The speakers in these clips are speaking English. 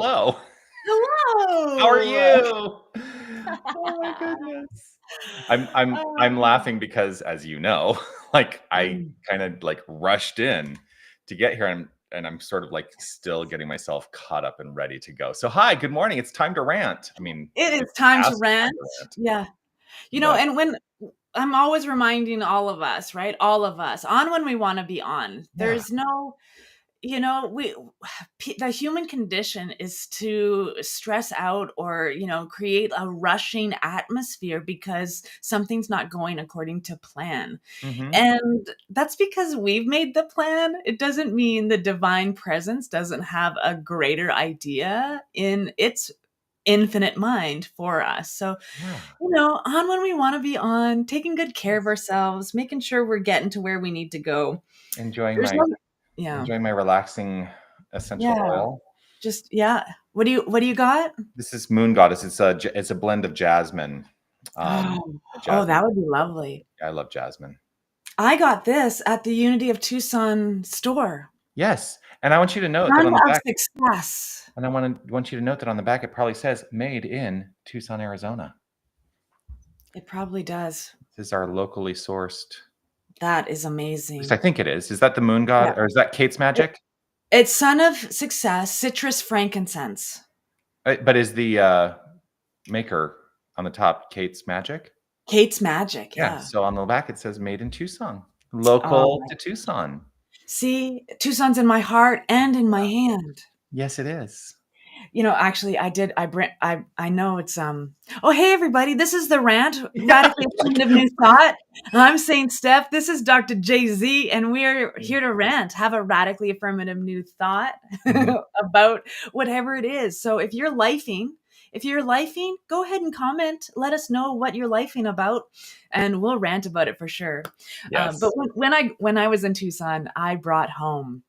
hello. How are Hello. you? Oh my goodness. I'm laughing because, as you know, like I kind of like rushed in to get here, and I'm sort of like still getting myself caught up and ready to go. So hi, good morning. It's time to rant. I mean, It is it's time to past time rant. to rant, Yeah. but And when I'm always reminding all of us, right? All of us on when we want to be on. yeah. There's no, we the human condition is to stress out or, create a rushing atmosphere because something's not going according to plan. Mm-hmm. And that's because we've made the plan. It doesn't mean the divine presence doesn't have a greater idea in its infinite mind for us. So, Yeah. on when we want to be on, taking good care of ourselves, making sure we're getting to where we need to go. Enjoying There's my no, yeah, enjoying my relaxing essential yeah, oil. just, yeah. What do you got? This is Moon Goddess. It's a blend of jasmine. Oh, A oh, jasmine. that would be lovely. I love jasmine. I got this at the Unity of Tucson store. Yes, and I want you to note that Son on the of back, success. and I want you to note that on the back, it probably says "Made in Tucson, Arizona." It probably does. This is our locally sourced. That is At least I amazing. think it is. Is that the Moon God, Yeah. or is that Kate's It, Magic? it's Son of Success, citrus frankincense. But is the maker on the top Kate's Magic? Kate's Magic, Yeah. yeah. So on the back it says "Made in Tucson," Oh, local to Tucson. see, Tucson's in my heart and in my hand. Yes, it is. Actually, I know it's oh, hey everybody, this is the rant, Yeah. radically affirmative new thought. I'm St. Steph, this is Dr. Jay-Z, and we're here to rant, have a radically affirmative new thought Mhm. about whatever it is. So if you're lifing, go ahead and comment, let us know what you're lifing about, and we'll rant about it for sure. But Yes. when I was in Tucson, I brought home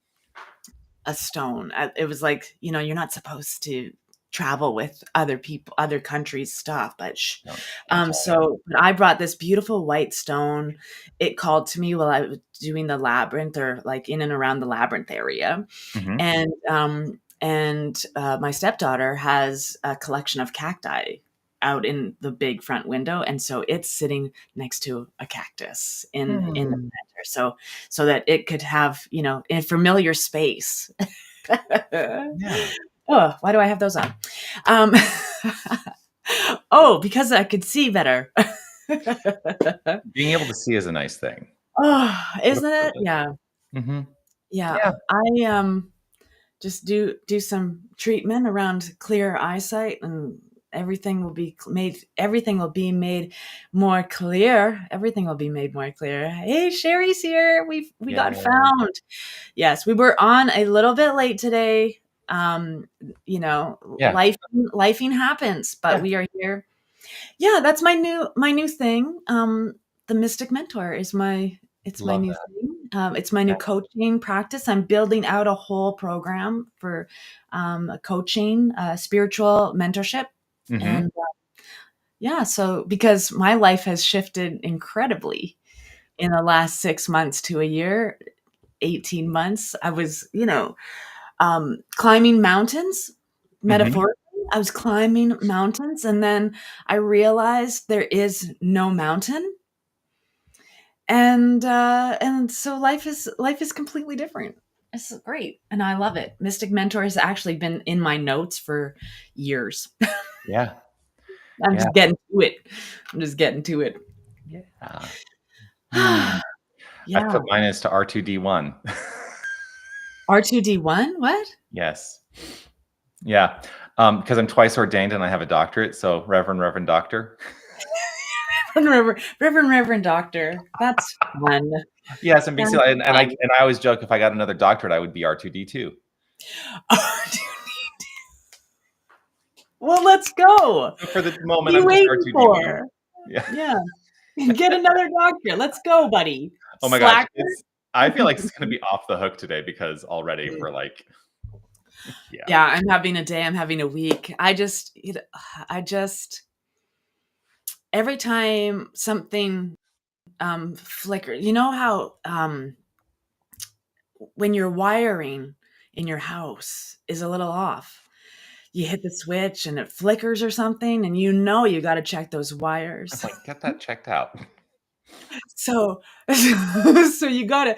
a stone. It was like, you're not supposed to travel with other people, other countries' stuff, but Don't tell anyone. but I brought this beautiful white stone. It called to me while I was doing the labyrinth, or like in and around the labyrinth area. Mhm. And my stepdaughter has a collection of cacti out in the big front window, and so it's sitting next to a cactus in the Hmm. center, so that it could have, a familiar space. Yeah. Oh, why do I have those on? Um, oh, because I could see better. Being able to see is a nice thing. Oh, What a isn't it? privilege. Yeah, Mhm. yeah. Yeah. I just do some treatment around clear eyesight, and everything will be made more clear. Everything will be made more clear. Hey, Sherry's here. We got Yeah. found. Yes, we were on a little bit late today. Yeah. Lifing happens, but Yeah. we are here. Yeah, that's my new thing. The Mystic Mentor is my Love new that. thing. It's my new Yeah. coaching practice. I'm building out a whole program for coaching, spiritual mentorship, Mhm. and yeah. So because my life has shifted incredibly in the last 6 months to a year, 18 months, I was, climbing mountains, Mhm. metaphorically. I was climbing mountains, and then I realized there is no mountain, and so life is completely different. It's great, and I love it. Mystic Mentor has actually been in my notes for years. Yeah. I'm Yeah. just getting to it. I'm just getting to it. Yeah. Hmm. I Yeah. put mine as to R2D1. R2D1? What? Yes. Yeah. Because I'm twice ordained and I have a doctorate, so Reverend Doctor. Reverend Doctor. That's fun. Yes, and That's basically, and I fun. and I always joke if I got another doctorate, I would be R2D2. Well, let's go. But for the What moment, are you I'm just waiting R2D1. for? Yeah. Yeah. Get another doctor. Let's go, buddy. Oh my gosh, Slacker. I feel like it's gonna be off the hook today because already we're like, yeah. Yeah, I'm having a day. I'm having a week. I just every time something flicker, you know how when your wiring in your house is a little off, you hit the switch and it flickers or something, and you know you got to check those I'm wires. like, get that checked out. So so you gotta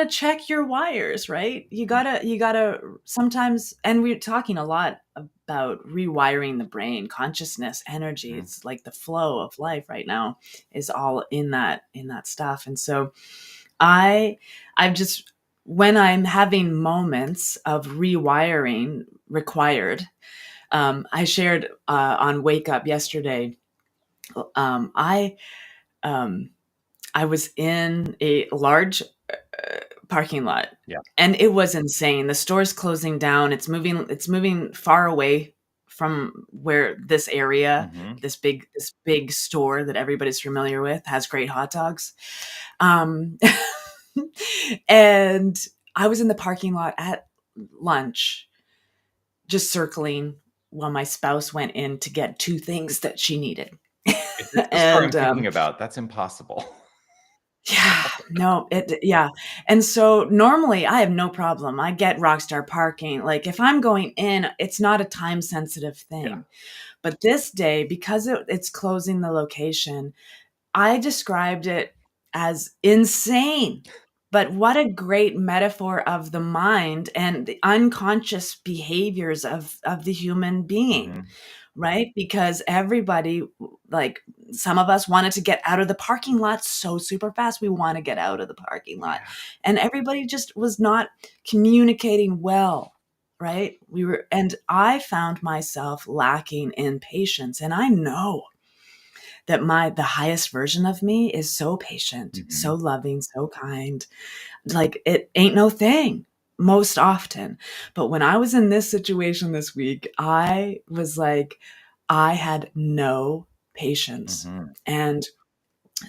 check your wires, right? You gotta sometimes, and we're talking a lot about rewiring the brain, consciousness, energy. Mhm. It's like the flow of life right now is all in that stuff. And so I've just, when I'm having moments of rewiring required, I shared on Wake Up yesterday. Um, I um, I was in a large parking lot, Yeah. and it was insane. The store's closing down. It's moving far away from where this area, Mhm. this big store that everybody's familiar with, has great hot dogs. Um, and I was in the parking lot at lunch, just circling while my spouse went in to get two things that she needed. If it's the store I'm and thinking about, that's impossible. Yeah, no, yeah. And so normally I have no problem. I get Rockstar parking. Like if I'm going in, it's not a time sensitive Yeah. thing. But this day, because it's closing the location, I described it as insane. But what a great metaphor of the mind and the unconscious behaviors of the human being, Mhm. right? Because everybody, like some of us wanted to get out of the parking lot so super fast. We want to get out of the parking lot. Yeah. And everybody just was not communicating well, right? And I found myself lacking in patience. And I know that the highest version of me is so patient, so Mhm. loving, so kind. Like it ain't no thing most often. But when I was in this situation this week, I was like, I had no patience. Mhm. And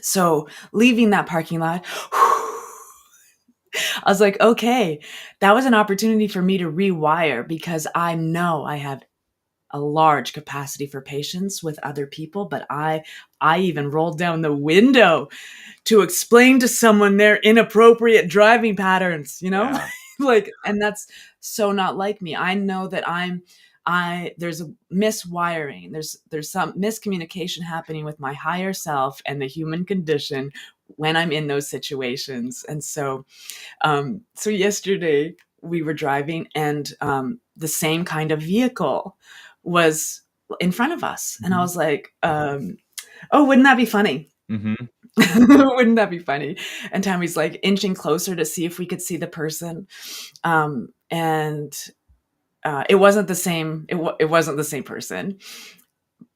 so leaving that parking lot, I was like, okay, that was an opportunity for me to rewire, because I know I have a large capacity for patience with other people, but I even rolled down the window to explain to someone their inappropriate driving patterns, Yeah. like, and that's so not like me. I know that there's a miswiring. There's some miscommunication happening with my higher self and the human condition when I'm in those situations. And so yesterday we were driving, and the same kind of vehicle was in front of us. And I Mhm. was like, oh, wouldn't that be funny? Mhm. Wouldn't that be funny? And Tammy's like inching closer to see if we could see the person. And it wasn't the same. It wasn't the same person.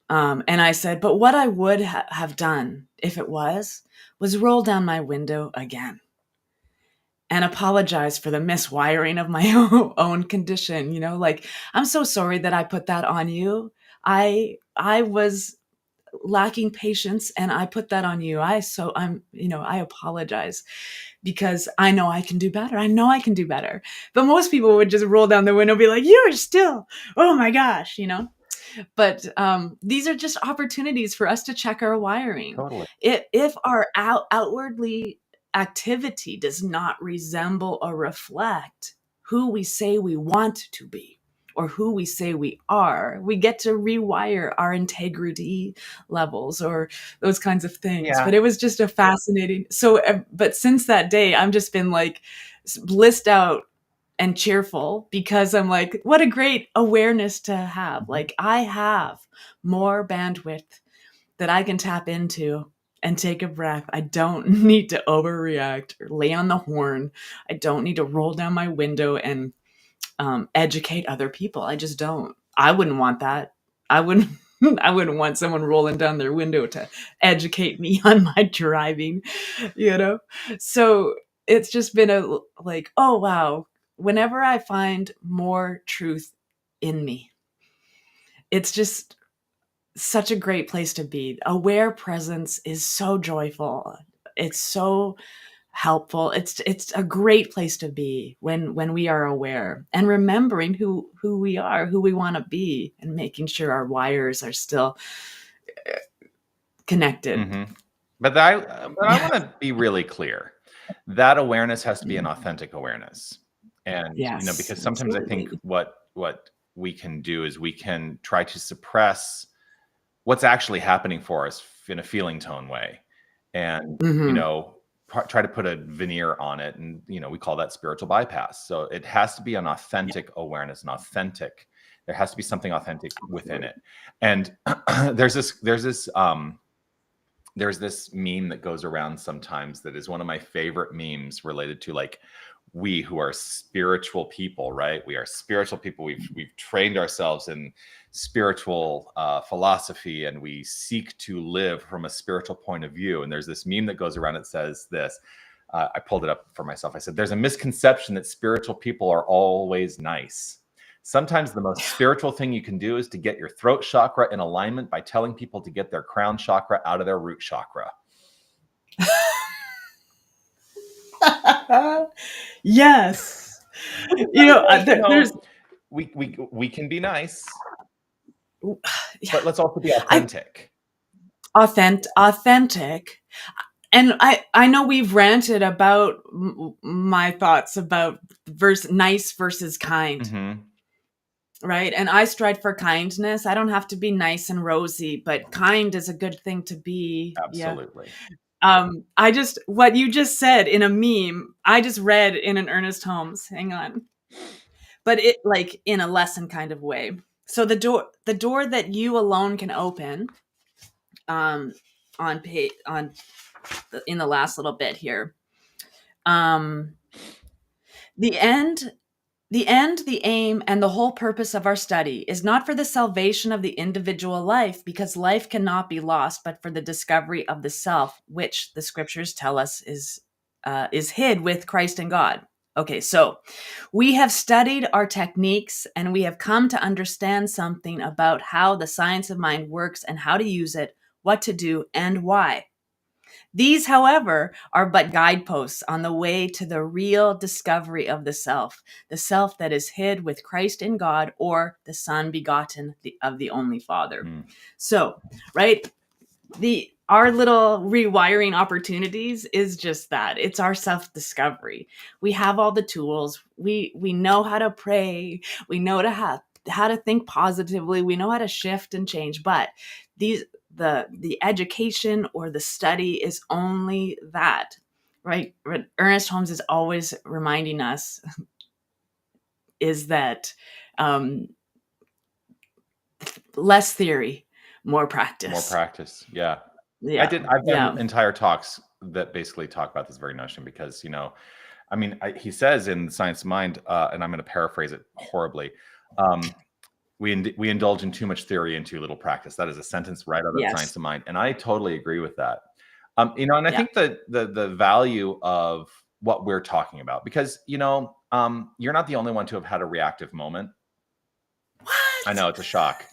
And I said, but what I would have done if it was roll down my window again and apologize for the miswiring of my own condition. Like, I'm so sorry that I put that on you. I was lacking patience, and I put that on you. I apologize, because I know I can do better. I know I can do better. But most people would just roll down the window and be like, you're still, oh my gosh. But these are just opportunities for us to check our wiring. Totally. If our outwardly activity does not resemble or reflect who we say we want to be or who we say we are, we get to rewire our integrity levels or those kinds of things. Yeah. But it was just a fascinating. But since that day, I've just been like blissed out and cheerful, because I'm like, what a great awareness to have. Mhm. Like, I have more bandwidth that I can tap into and take a breath. I don't need to overreact or lay on the horn. I don't need to roll down my window and educate other people. I just don't. I wouldn't want that. I wouldn't. I wouldn't want someone rolling down their window to educate me on my driving, you know? So it's just been like, oh, wow. Whenever I find more truth in me, it's just such a great place to be. Aware presence is so joyful. It's so helpful. It's a great place to be when we are aware and remembering who we are, who we want to be, and making sure our wires are still connected. Mhm. But I wanna be really clear. That awareness has to be an Mhm. authentic awareness. And, Yes, because sometimes I think absolutely. what we can do is we can try to suppress what's actually happening for us in a feeling tone way, and try to put a veneer on it, and we call that spiritual bypass. So it has to be an authentic awareness, there has to be something authentic within it. And there's this meme that goes around sometimes that is one of my favorite memes, related to like, we who are spiritual people, right? We are spiritual people. We've trained ourselves in spiritual philosophy, and we seek to live from a spiritual point of view. And there's this meme that goes around that says this. I pulled it up for myself. I said, there's a misconception that spiritual people are always nice. Sometimes the most spiritual thing you can do is to get your throat chakra in alignment by telling people to get their crown chakra out of their root chakra. Yes. There's we can be nice, but let's also be authentic. Authentic. And I know we've ranted about my thoughts about nice versus kind. Mm-hmm. Right. And I strive for kindness. I don't have to be nice and rosy, but kind is a good thing to be. Absolutely. Yeah. What you just said in a meme, I just read in an Ernest Holmes. Hang on. But it, like, in a lesson kind of way. So the door that you alone can open, in the last little bit here. The end, the aim, and the whole purpose of our study is not for the salvation of the individual life, because life cannot be lost, but for the discovery of the self, which the scriptures tell us is hid with Christ and God. Okay, so we have studied our techniques, and we have come to understand something about how the science of mind works and how to use it, what to do, and why. These, however, are but guideposts on the way to the real discovery of the self that is hid with Christ in God, or the Son begotten of the only Father. So, right, our little rewiring opportunities is just that. It's our self-discovery. We have all the tools. We know how to pray. We know how to think positively. We know how to shift and change. But the education or the study is only that, right? What Ernest Holmes is always reminding us is that less theory, more practice. More practice. Yeah. Yeah. I've done entire talks that basically talk about this very notion, because, he says in Science of Mind, and I'm going to paraphrase it horribly, we indulge in too much theory and too little practice. That is a sentence right out of Science of Mind. And I totally agree with that. And I think that the value of what we're talking about, because, you're not the only one to have had a reactive moment. What? I know, it's a shock.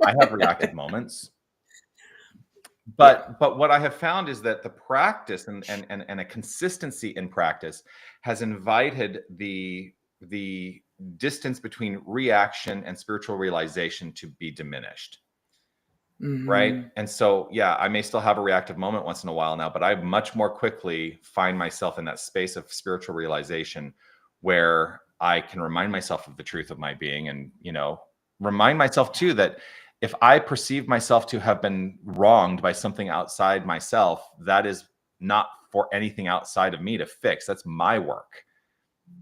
I have reactive moments. But what I have found is that the practice and a consistency in practice has invited the distance between reaction and spiritual realization to be diminished. Right. And so, I may still have a reactive moment once in a while now, but I much more quickly find myself in that space of spiritual realization where I can remind myself of the truth of my being, and, remind myself too that if I perceive myself to have been wronged by something outside myself, that is not for anything outside of me to fix. That's my work.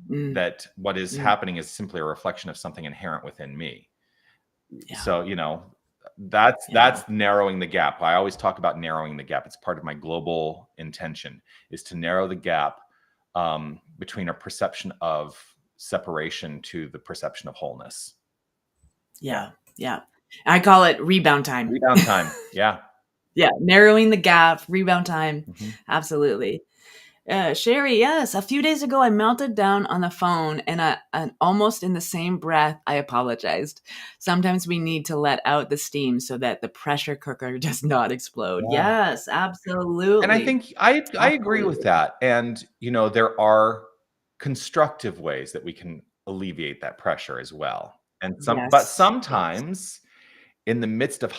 That what is happening is simply a reflection of something inherent within me. So, that's narrowing the gap. I always talk about narrowing the gap. It's part of my global intention, is to narrow the gap between a perception of separation to the perception of wholeness. Yeah. I call it rebound time. Rebound time. Yeah. Yeah. Narrowing the gap, rebound time. Absolutely. Sherry, yes. A few days ago, I melted down on the phone, and almost in the same breath, I apologized. Sometimes we need to let out the steam so that the pressure cooker does not explode. Yeah. Yes, absolutely. And I think I agree with that. And, there are constructive ways that we can alleviate that pressure as well. And but sometimes in the midst of a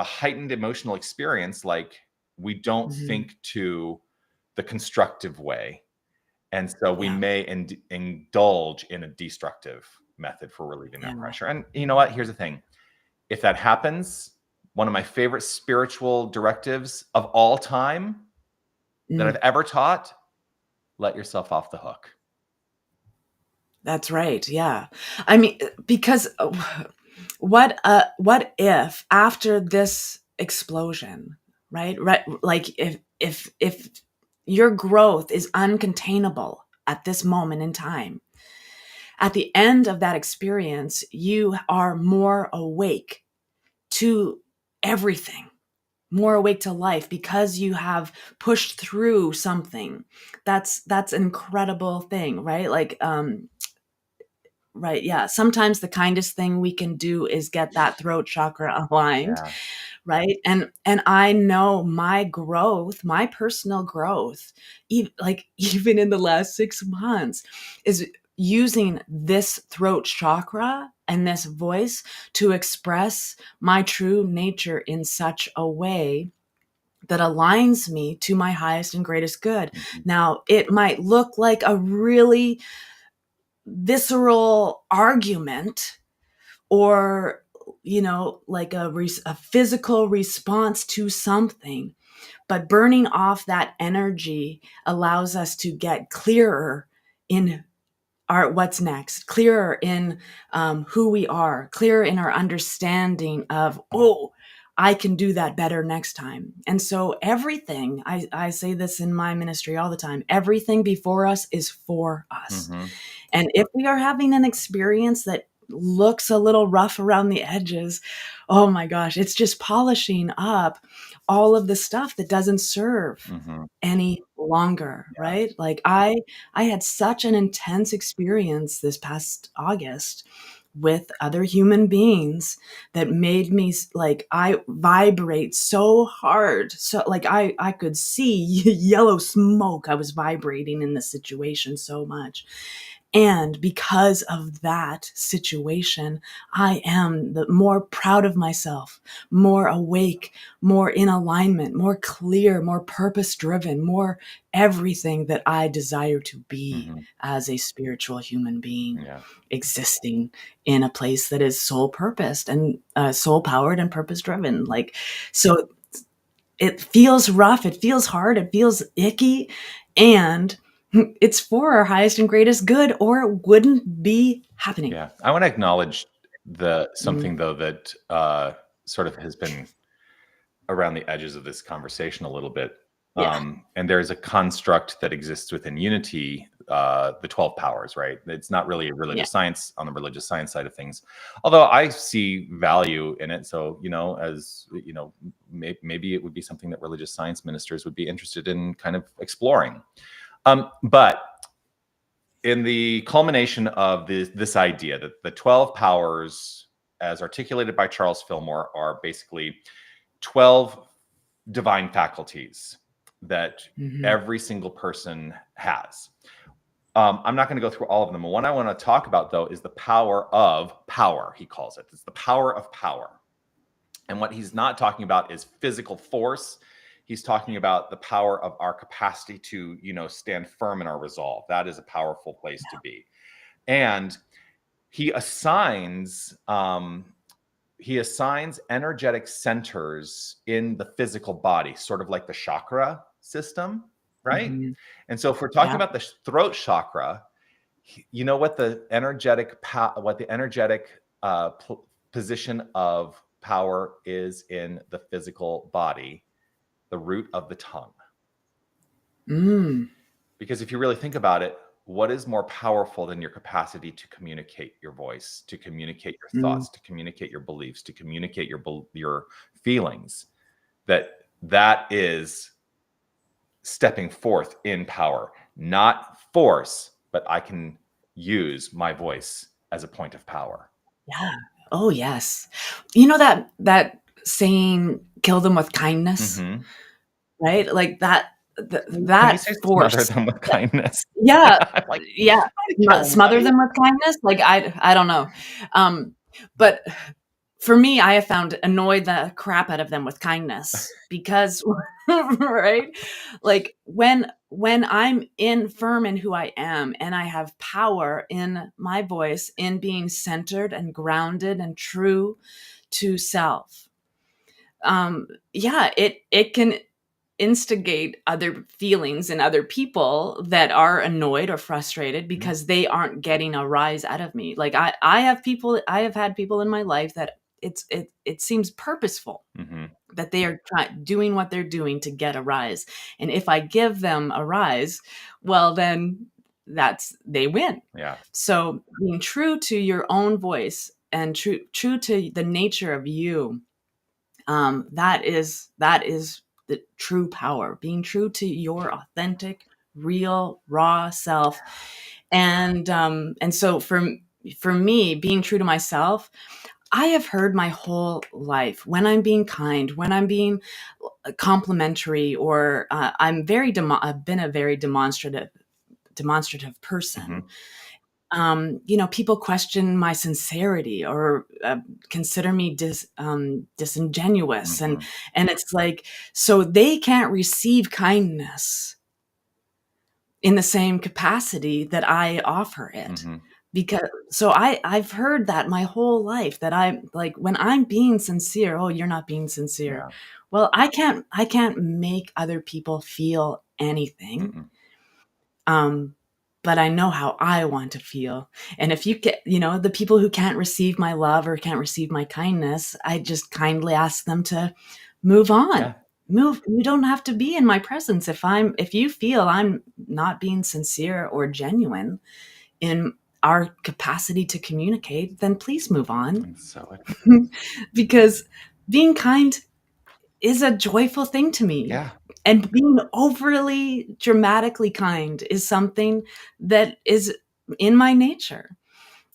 heightened emotional experience, like, we don't think to the constructive way. And so we may indulge in a destructive method for relieving that Yeah. pressure. And you know what? Here's the thing. If that happens, one of my favorite spiritual directives of all time that I've ever taught, let yourself off the hook. That's right. Yeah. I mean, because what if after this explosion, right? Right, like if your growth is uncontainable at this moment in time, at the end of that experience, you are more awake to everything, more awake to life because you have pushed through something. That's an incredible thing, right? Like right, yeah. Sometimes the kindest thing we can do is get that throat chakra aligned, Yeah. right? And I know my growth, my personal growth, even in the last 6 months, is using this throat chakra and this voice to express my true nature in such a way that aligns me to my highest and greatest good. Now, it might look like a really visceral argument, or like a physical response to something, but burning off that energy allows us to get clearer in our what's next, clearer in who we are, clearer in our understanding of, oh, I can do that better next time. And so everything, I say this in my ministry all the time, everything before us is for us. And if we are having an experience that looks a little rough around the edges, oh my gosh, it's just polishing up all of the stuff that doesn't serve any longer, right? Like I had such an intense experience this past August with other human beings that made me like I vibrate so hard, so like I could see yellow smoke. I was vibrating in the situation so much. And because of that situation, I am the more proud of myself, more awake, more in alignment, more clear, more purpose driven, more everything that I desire to be as a spiritual human being, existing in a place that is soul purposed and soul powered and purpose driven. Like, so it feels rough, it feels hard, it feels icky, and it's for our highest and greatest good, or it wouldn't be happening. Yeah. I want to acknowledge something though that sort of has been around the edges of this conversation a little bit. Yeah. And there's a construct that exists within unity, the 12 powers, right? It's not really a religious science on the religious science side of things, although I see value in it. So, as you know, maybe it would be something that religious science ministers would be interested in kind of exploring. But in the culmination of this idea that the 12 powers, as articulated by Charles Fillmore, are basically 12 divine faculties that every single person has. I'm not going to go through all of them. The one I want to talk about, though, is the power of power, he calls it. It's the power of power. And what he's not talking about is physical force. He's talking about the power of our capacity to, stand firm in our resolve. That is a powerful place to be. And he assigns energetic centers in the physical body, sort of like the chakra system, right? And so if we're talking about the throat chakra, you know what the energetic position of power is in the physical body? The root of the tongue. Because if you really think about it, what is more powerful than your capacity to communicate your voice, to communicate your thoughts, to communicate your beliefs, to communicate your feelings? That is stepping forth in power, not force, but I can use my voice as a point of power. Yeah. Oh, yes. You know that saying, kill them with kindness, right? Like that Can you say force. smother them with kindness? Yeah. I'm like, Yeah. kill 'em, Smother buddy. them with kindness. Like, I don't know. But for me, I have found annoy the crap out of them with kindness because, right? Like when I'm in firm in who I am and I have power in my voice, in being centered and grounded and true to self, yeah, it can instigate other feelings in other people that are annoyed or frustrated because they aren't getting a rise out of me. Like I have had people in my life that it seems purposeful Mm-hmm. that they are doing what they're doing to get a rise. And if I give them a rise, well, then they win. Yeah. So being true to your own voice and true to the nature of you, that is the true power, being true to your authentic, real, raw self. And so for me, being true to myself, I have heard my whole life when I'm being kind, when I'm being complimentary, or I've been a very demonstrative person. People question my sincerity or consider me disingenuous, Mm-hmm. and it's like, so they can't receive kindness in the same capacity that I offer it. Mm-hmm. Because so I've heard that my whole life, that I'm like, when I'm being sincere, oh, you're not being sincere. Yeah. Well, I can't make other people feel anything. Mm-mm. But I know how I want to feel. And if you get, the people who can't receive my love or can't receive my kindness, I just kindly ask them to move on. Yeah. Move. You don't have to be in my presence if you feel I'm not being sincere or genuine in our capacity to communicate, then please move on. And so Because being kind is a joyful thing to me. yeah. And being overly dramatically kind is something that is in my nature.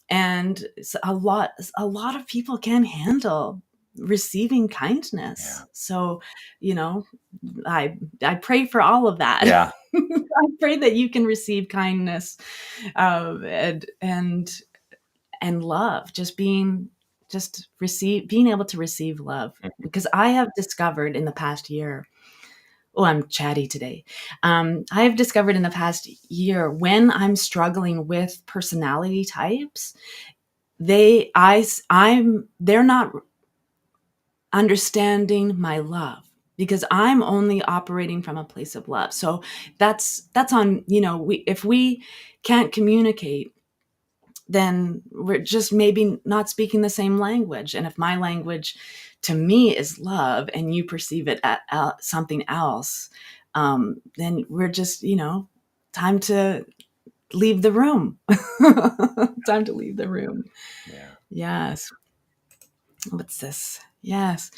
And a lot of people can handle receiving kindness. Yeah. So, I pray for all of that. Yeah. I pray that you can receive kindness, and love, being able to receive love. Because I have discovered in the past year, oh, I'm chatty today. I have discovered in the past year, when I'm struggling with personality types, they're not understanding my love, because I'm only operating from a place of love. So that's on, if we can't communicate, then we're just maybe not speaking the same language. And if my language to me is love and you perceive it at something else, then we're just, time to leave the room. Time to leave the room. Yeah. Yes. What's this? Yes.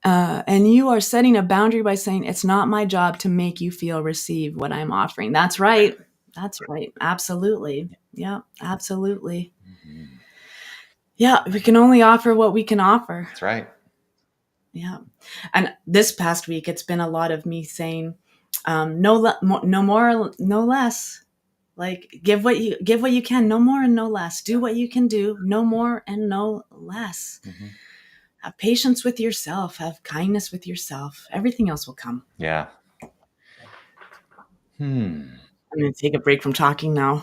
And you are setting a boundary by saying, it's not my job to make you feel receive what I'm offering. That's right. That's right. Absolutely. Yeah, absolutely. Mm-hmm. Yeah, we can only offer what we can offer. That's right. Yeah. And this past week, it's been a lot of me saying, no more, no less. Like, give what you can, no more and no less. Do what you can do, no more and no less. Mm-hmm. Have patience with yourself. Have kindness with yourself. Everything else will come. Yeah. I'm going to take a break from talking now.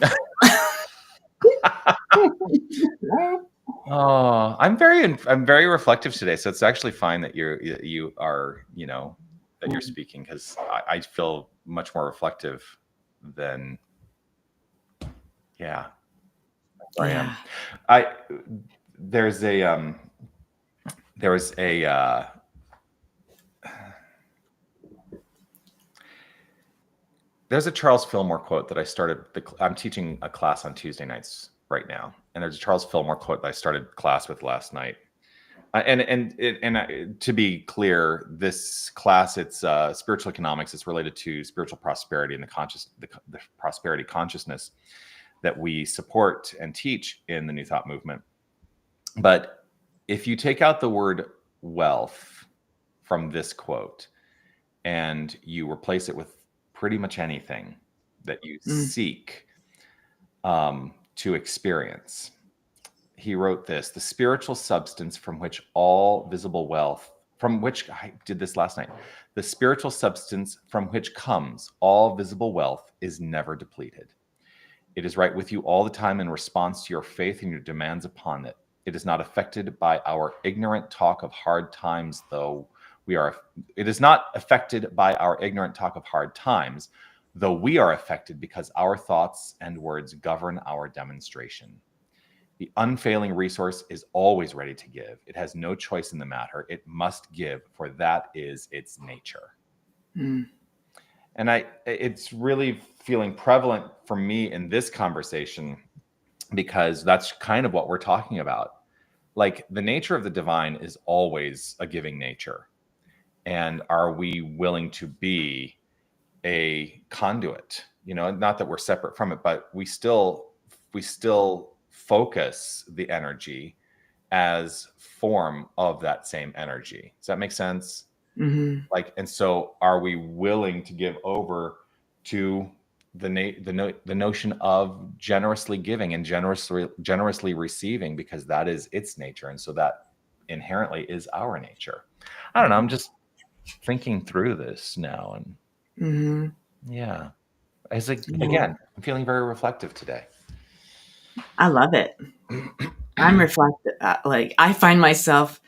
Oh, I'm very reflective today. So it's actually fine that you are, that you're speaking, because I feel much more reflective than, yeah, I am. There's a Charles Fillmore quote that I started. I'm teaching a class on Tuesday nights right now, and there's a Charles Fillmore quote that I started class with last night. And to be clear, this class, it's spiritual economics. It's related to spiritual prosperity and the prosperity consciousness that we support and teach in the New Thought movement. But if you take out the word wealth from this quote and you replace it with pretty much anything that you seek to experience, he wrote this: the spiritual substance from which all visible wealth, from which I did this last night, the spiritual substance from which comes all visible wealth is never depleted. It is right with you all the time in response to your faith and your demands upon it. It is not affected by our ignorant talk of hard times, though we are. It is not affected by our ignorant talk of hard times, though we are affected because our thoughts and words govern our demonstration. The unfailing resource is always ready to give. It has no choice in the matter. It must give, for that is its nature. Mm. And it's really feeling prevalent for me in this conversation, because that's kind of what we're talking about. Like, the nature of the divine is always a giving nature. And are we willing to be a conduit? You know, not that we're separate from it, but we still focus the energy as form of that same energy. Does that make sense? Mm-hmm. Like, and so are we willing to give over to the notion of generously giving and generously receiving, because that is its nature, and so that inherently is our nature. I don't know, I'm just thinking through this now, and Mm-hmm. yeah, it's like, Yeah. again, I'm feeling very reflective today. I love it. I'm reflective. Like, I find myself,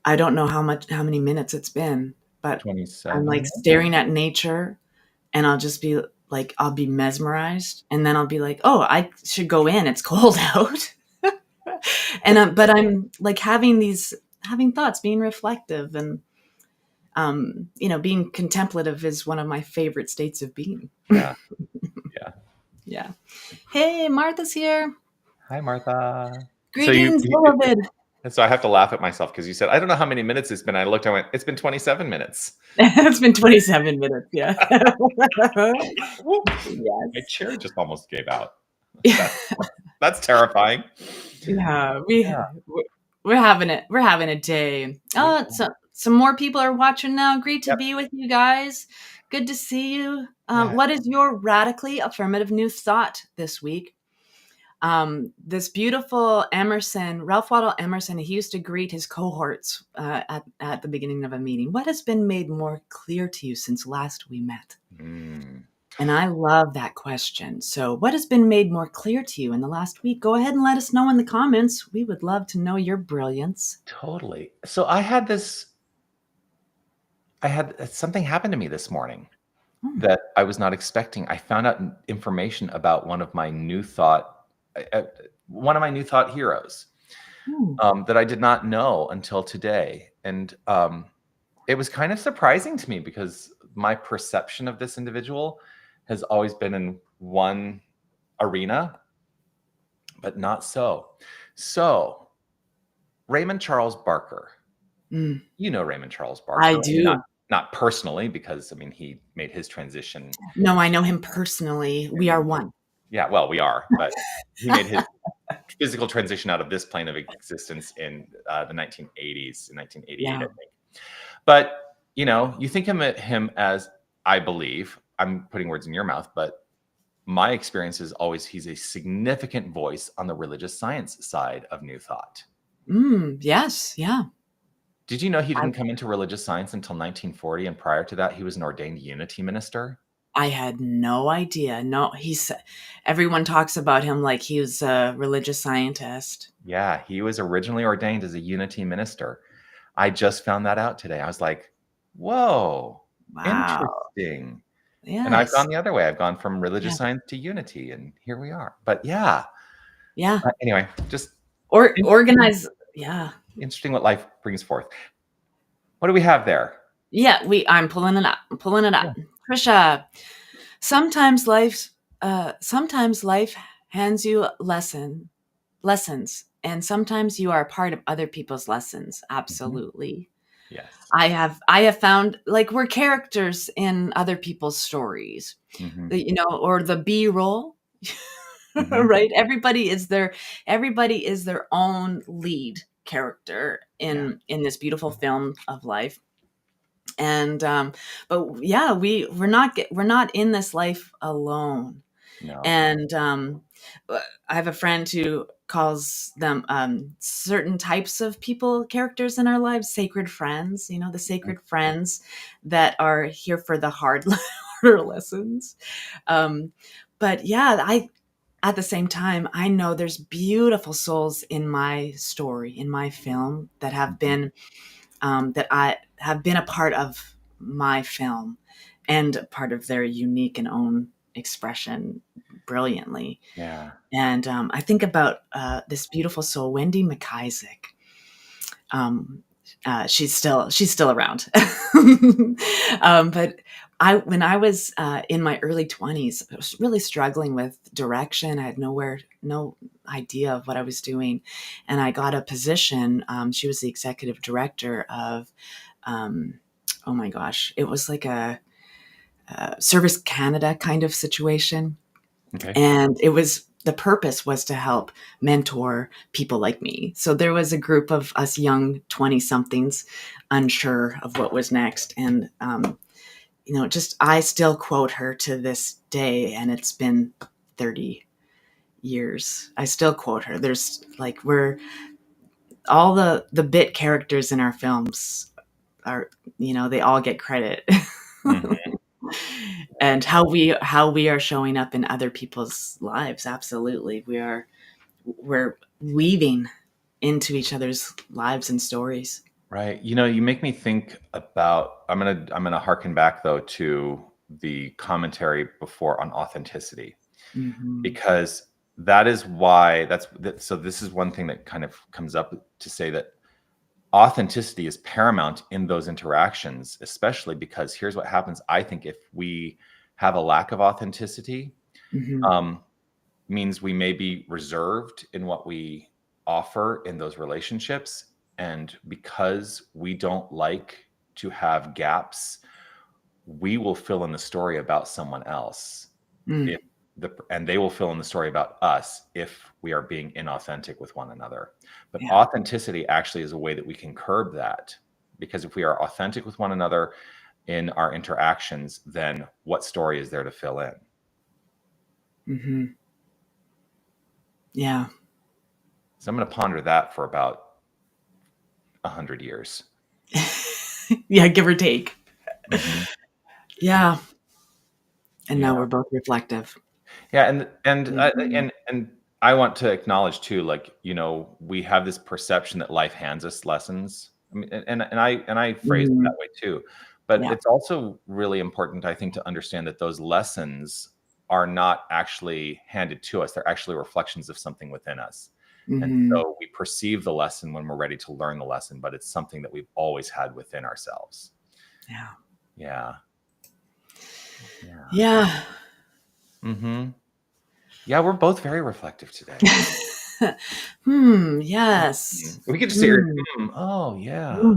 I don't know how many minutes it's been, but 27 I'm like minutes? staring at nature, and I'll just be like, I'll be mesmerized, and then I'll be like, oh, I should go in. It's cold out. And but I'm like having thoughts, being reflective, and being contemplative is one of my favorite states of being. Yeah. Yeah. Hey, Martha's here. Hi, Martha. So Greetings, beloved. and so I have to laugh at myself because you said, I don't know how many minutes it's been. I looked, I went, it's been 27 minutes. It's been 27 minutes. Yeah. My Yes. chair just almost gave out. Yeah. That's terrifying. Yeah. We're having it. We're having a day. Oh, some more people are watching now. Great to be with you guys. Good to see you. What is your radically affirmative new thought this week? This beautiful Emerson, Ralph Waldo Emerson, he used to greet his cohorts at the beginning of a meeting. What has been made more clear to you since last we met? And I love that question. So what has been made more clear to you in the last week? Go ahead and let us know in the comments. We would love to know your brilliance. Totally. So something happened to me this morning that I was not expecting. I found out information about one of my new thought heroes that I did not know until today. And it was kind of surprising to me because my perception of this individual has always been in one arena, but not so. So, Raymond Charles Barker. You know Raymond Charles Barker. I do. Not personally, because, I mean, he made his transition. No, I know him personally. We are one. Yeah, well, we are, but he made his physical transition out of this plane of existence in the 1980s, in 1988, I think. But, you think of him as, I believe, I'm putting words in your mouth, but my experience is always he's a significant voice on the religious science side of New Thought. Yes, yeah. Did you know he didn't come into religious science until 1940, and prior to that, he was an ordained unity minister? I had no idea. No, everyone talks about him like he was a religious scientist. Yeah, he was originally ordained as a unity minister. I just found that out today. I was like, whoa, interesting. Yes. And I've gone the other way. I've gone from religious science to unity, and here we are. But yeah. Anyway, just organize. Yeah. Interesting what life brings forth. What do we have there? Yeah, I'm pulling it up. Yeah. Trisha, sometimes life hands you lessons, and sometimes you are a part of other people's lessons. Absolutely. Yes. I have found, like, we're characters in other people's stories, or the B-roll, right? Everybody is their own lead character in this beautiful film of life. And but yeah, we're not in this life alone. No. And I have a friend who calls them certain types of people, characters in our lives, sacred friends, the sacred friends that are here for the harder lessons. Um, but yeah, at the same time, I know there's beautiful souls in my story, in my film, that have been that I have been a part of my film and a part of their unique and own expression brilliantly. Yeah. And I think about this beautiful soul, Wendy McIsaac. Um, she's still around, but when I was in my early 20s, I was really struggling with direction. I had no idea of what I was doing, and I got a position. She was the executive director of, oh my gosh, it was like a Service Canada kind of situation. Okay. And the purpose was to help mentor people like me. So there was a group of us young 20 somethings unsure of what was next. And, I still quote her to this day, and it's been 30 years. I still quote her. There's like, we're all the bit characters in our films are, they all get credit. Mhm. And how we are showing up in other people's lives, absolutely, we're weaving into each other's lives and stories. Right. You make me think about, I'm gonna harken back though to the commentary before on authenticity, Hmm. because that is why so this is one thing that kind of comes up to say that authenticity is paramount in those interactions, especially because here's what happens. I think if we have a lack of authenticity, Hmm. um, means we may be reserved in what we offer in those relationships. And because we don't like to have gaps, we will fill in the story about someone else. Mm. If and they will fill in the story about us if we are being inauthentic with one another. But Yeah. authenticity actually is a way that we can curb that, because if we are authentic with one another in our interactions, then what story is there to fill in? Hmm. Yeah. So I'm going to ponder that for about 100 years. Yeah, give or take. Mhm. Yeah. And Yeah. now we're both reflective. Yeah, and Mhm. and I want to acknowledge too, like, we have this perception that life hands us lessons. I mean, and I phrase it Mhm. that way too. But Yeah. it's also really important, I think, to understand that those lessons are not actually handed to us. They're actually reflections of something within us. And Hmm. so we perceive the lesson when we're ready to learn the lesson, but it's something that we've always had within ourselves. Yeah. Yeah. Yeah. Yeah. Mhm. Yeah, we're both very reflective today. Yes. We could just say, Hmm. Oh, yeah. Mm.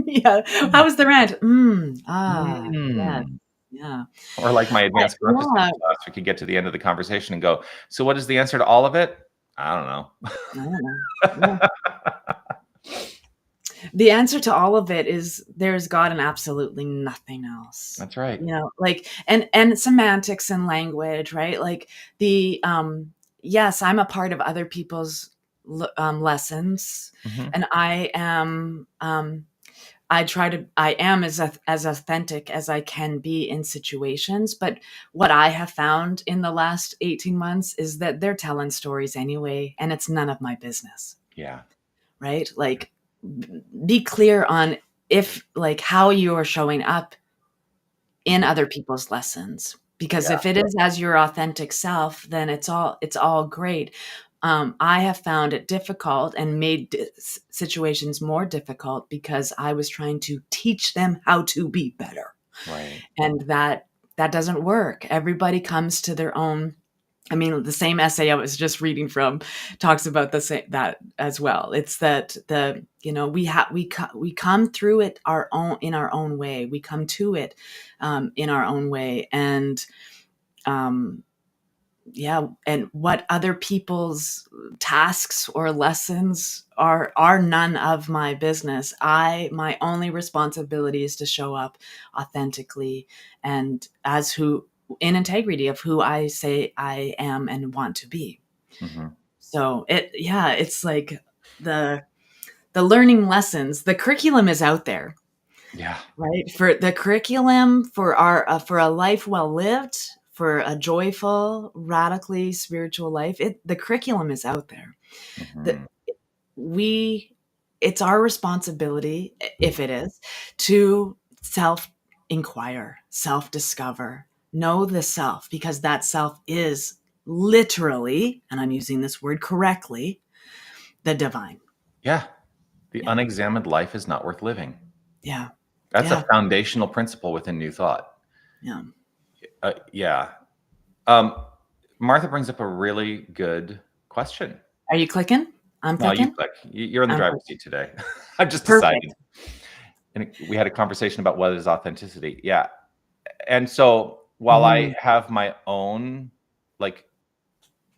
Yeah. Mm. How was the rant? Yes. Mm." Yeah. Or like my advanced parentheses Yeah. class, we could get to the end of the conversation and go, "So what is the answer to all of it?" I don't know. I don't know. Yeah. The answer to all of it is there's God and absolutely nothing else. That's right. Like, and semantics and language, right? Like the yes, I'm a part of other people's lessons, Mhm. and I am as authentic as I can be in situations. But what I have found in the last 18 months is that they're telling stories anyway, and it's none of my business, Yeah. right? Like, be clear on if like how you are showing up in Mhm. other people's lessons, because Yeah. if it is as your authentic self, then it's all great. I have found it difficult and made situations more difficult because I was trying to teach them how to be better, Right. and that doesn't work. Everybody comes to their own. I mean, the same essay I was just reading from talks about the same, that as well. It's that we come through it our own in our own way. We come to it in our own way, and um, yeah, and what other people's tasks or lessons are none of my business. My only responsibility is to show up authentically and as who in integrity of who I say I am and want to be. Mm-hmm. So it's like the learning lessons, the curriculum is out there, Yeah. right? For the curriculum for our for a life well lived, for a joyful, radically spiritual life, the curriculum is out there. The, Mm-hmm. we it's our responsibility, if it is, to self inquire, self discover, know the self, because that self is literally, and I'm using this word correctly, the divine. Yeah. The Yeah. unexamined life is not worth living. Yeah. That's a Yeah. foundational principle within New Thought. Yeah. Yeah. Um, Martha brings up a really good question. Are you clicking? I'm No, you clicking. click. You're in the I'm driver's clicking. seat today. I've just decided. Perfect. And we had a conversation about what is authenticity. Yeah. And so while I Mhm. have my own like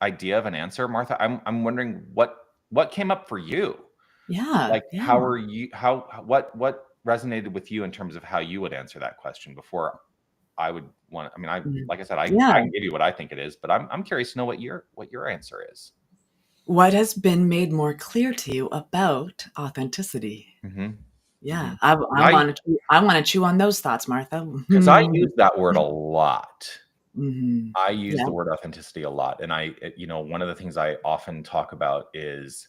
idea of an answer, Martha, I'm wondering what came up for you? Yeah. Like Yeah. how are you what resonated with you in terms of how you would answer that question before I would want I mean I Mhm. like I said, I Yeah. can give you what I think it is, but I'm curious to know what your answer is. What has been made more clear to you about authenticity? Mhm. Yeah, Mhm. I wanna chew on those thoughts, Martha. 'Cause I Mhm. use that word a lot. Mhm. I use Yeah, the word authenticity a lot, and one of the things I often talk about is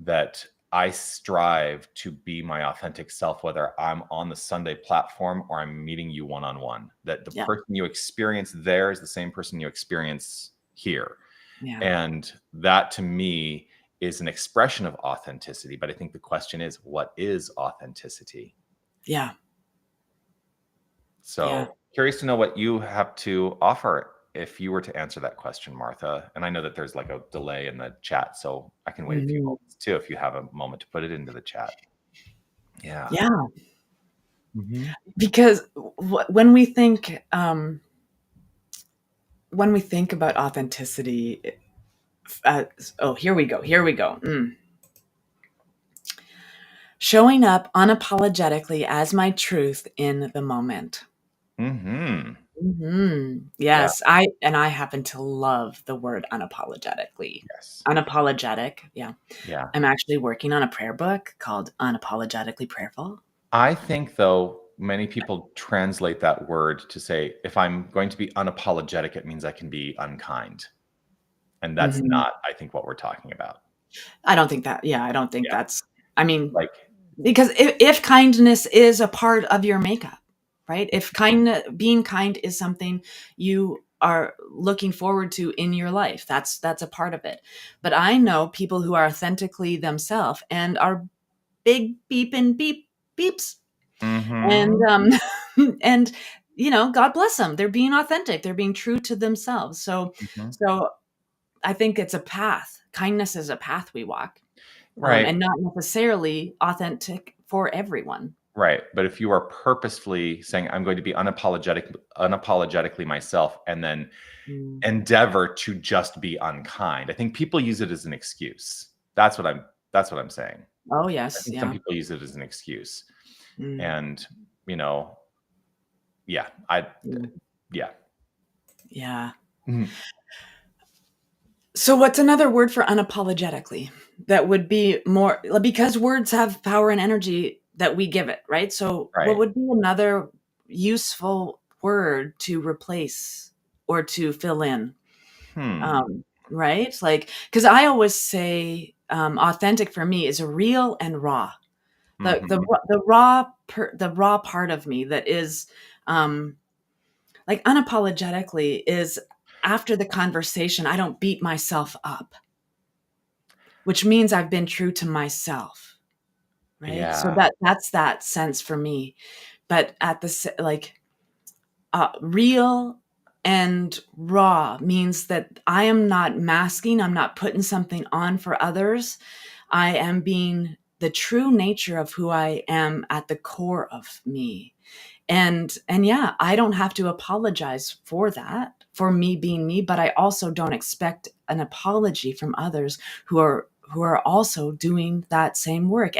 that I strive to be my authentic self, whether I'm on the Sunday platform or I'm meeting you one on one. That the yeah, person you experience there is the same person you experience here. yeah, And that to me is an expression of authenticity. But I think the question is, what is authenticity? yeah, yeah. So curious to know what you have to offer if you were to answer that question, Martha. And I know that there's like a delay in the chat, so I can wait a few Mhm. moments too if you have a moment to put it into the chat. Yeah. Yeah, Mhm. because when we think about authenticity, uh, oh, here we go. Showing up unapologetically as my truth in the moment. Mhm. Yeah. Yes, I happen to love the word unapologetically. Yes. Unapologetic, yeah. Yeah. I'm actually working on a prayer book called Unapologetically Prayerful. I think though many people translate that word to say if I'm going to be unapologetic, it means I can be unkind. And that's Mhm. not, I think, what we're talking about. I don't think that I don't think Yeah. that's I mean, Like, because if kindness is a part of your makeup, right? If being kind is something you are looking forward to in your life, that's a part of it. But I know people who are authentically themselves and are big beeping beeps, and mhm. and God bless them, they're being authentic, they're being true to themselves. So Mhm. so I think it's a path. Kindness is a path we walk, Right. and not necessarily authentic for everyone. Right. But if you are purposefully saying, I'm going to be unapologetically myself, and then Mm. endeavor to just be unkind, I think people use it as an excuse. That's what I'm saying. Oh I yes, think some yeah. people use it as an excuse. Mm. And, you know, yeah, I Mm. yeah. Yeah. Mhm. So what's another word for unapologetically that would be more, because words have power and energy that we give it, right? So what Right. would be another useful word to replace or to fill in? Hmm. Right? Like, because I always say authentic for me is real and raw. Mhm. The raw part of me that is like unapologetically is after the conversation, I don't beat myself up, which means I've been true to myself, right? So Yeah. that's that sense for me. But at like real and raw means that I am not masking, I'm not putting something on for others. I am being the true nature of who I am at the core of me. And yeah, I don't have to apologize for that, for me being me, but I also don't expect an apology from others who are also doing that same work.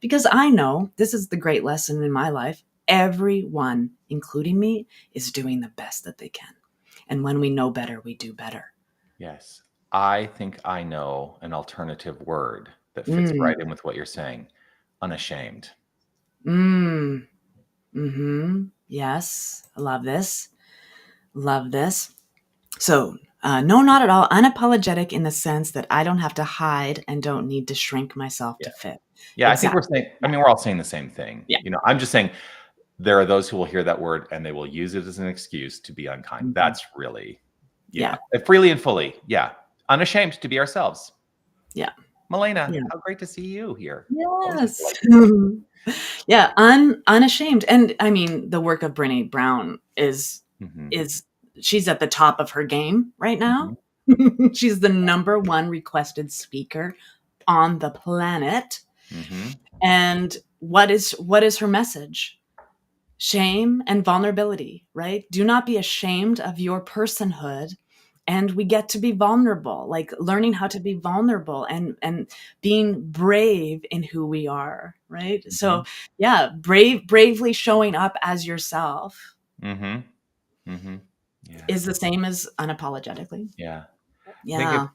Because I know this is the great lesson in my life. Everyone, including me, is doing the best that they can. And when we know better, we do better. Yes. I think I know an alternative word that fits Mm, right in with what you're saying. Unashamed. mm, mm-hmm. Yes. I love this. Love this. So, no, not at all. Unapologetic in the sense that I don't have to hide and don't need to shrink myself Yeah. to fit. Yeah, I think we're Exactly. saying, I Yeah. mean, we're all saying the same thing. Yeah. I'm just saying there are those who will hear that word and they will use it as an excuse to be unkind. Mhm. That's really, Yeah. freely and fully. Yeah. Unashamed to be ourselves. Yeah. Milena, Yeah. how great to see you here. Always a Yes. delight to see Yeah. Unashamed. And I mean, the work of Brene Brown you. Hmm. is she's at the top of her game right Hmm. now. She's the number one requested speaker on the planet. Hmm. And what is her message? Shame and vulnerability, right? Do not be ashamed of your personhood. And we get to be vulnerable, like learning how to be vulnerable and being brave in who we are, right? Hmm. So yeah, bravely showing up as yourself Hmm. Hmm. Yeah. is the same as unapologetically. Yeah. I think Yeah.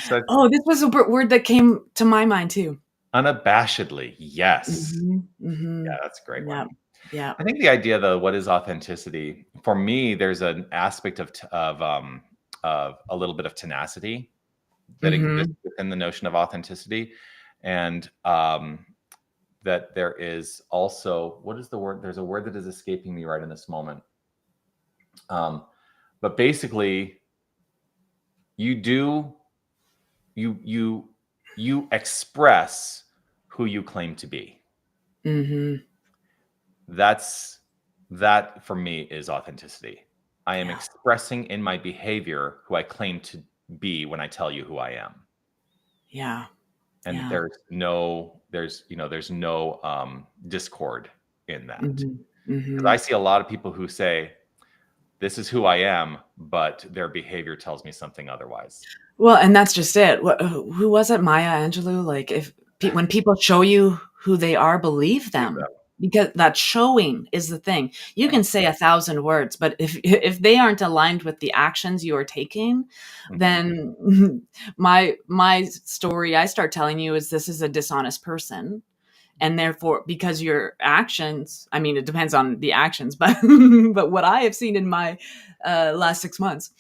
so. Oh, this was a word that came to my mind too. Unabashedly. Yes. Hmm. Yeah, that's a great Yeah. one. Yeah. I think the idea, though, what is authenticity? For me, there's an aspect of a little bit of tenacity that exists Hmm. within the notion of authenticity, and that there is also, what is the word? There's a word that is escaping me right in this moment. Um, but basically, you do you you express who you claim to be. Hmm. That's that for me is authenticity. I am Yeah. expressing in my behavior who I claim to be when I tell you who I am. Yeah. And Yeah. there's no discord in that. Hmm. Because I Hmm. see a lot of people who say, this is who I am, but their behavior tells me something otherwise. Well, and that's just it. Who was it? Maya Angelou? Like, if when people show you who they are, believe Believe them, that. because that showing is the thing. You Yeah. can say 1,000 words, but if they aren't aligned with the actions you are taking, Mhm. then my story I start telling you is this is a dishonest person, and therefore because your actions, I mean, it depends on the actions, but but what I have seen in my last 6 months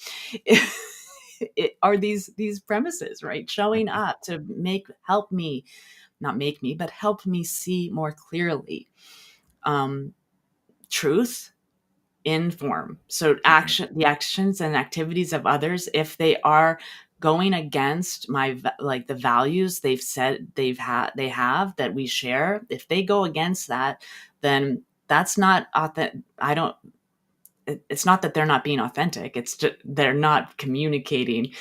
are these premises, right? Showing up to help me, not make me, but help me see more clearly um, truth in form. So Mhm. the actions and activities of others, if they are going against like the values they've said they have that we share, if they go against that, then that's not authentic. I don't. It's not that they're not being authentic. It's just they're not communicating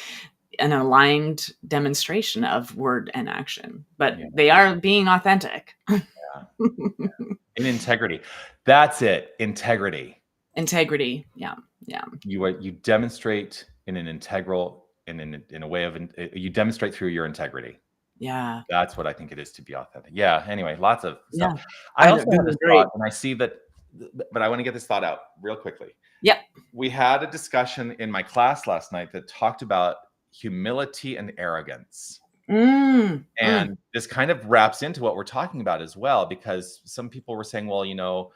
an aligned demonstration of word and action, but Yeah. they are being authentic. Yeah. In integrity. That's it. Integrity. Integrity. Yeah. Yeah. You demonstrate in an integral in a way of you demonstrate through your integrity. Yeah. That's what I think it is to be authentic. Yeah. Anyway, lots of Yeah. stuff. I also This had is this great. thought, and I see that, but I want to get this thought out real quickly. Yep. We had a discussion in my class last night that talked about humility and arrogance. Mm, mm, And this kind of wraps into what we're talking about as well, because some people were saying, well,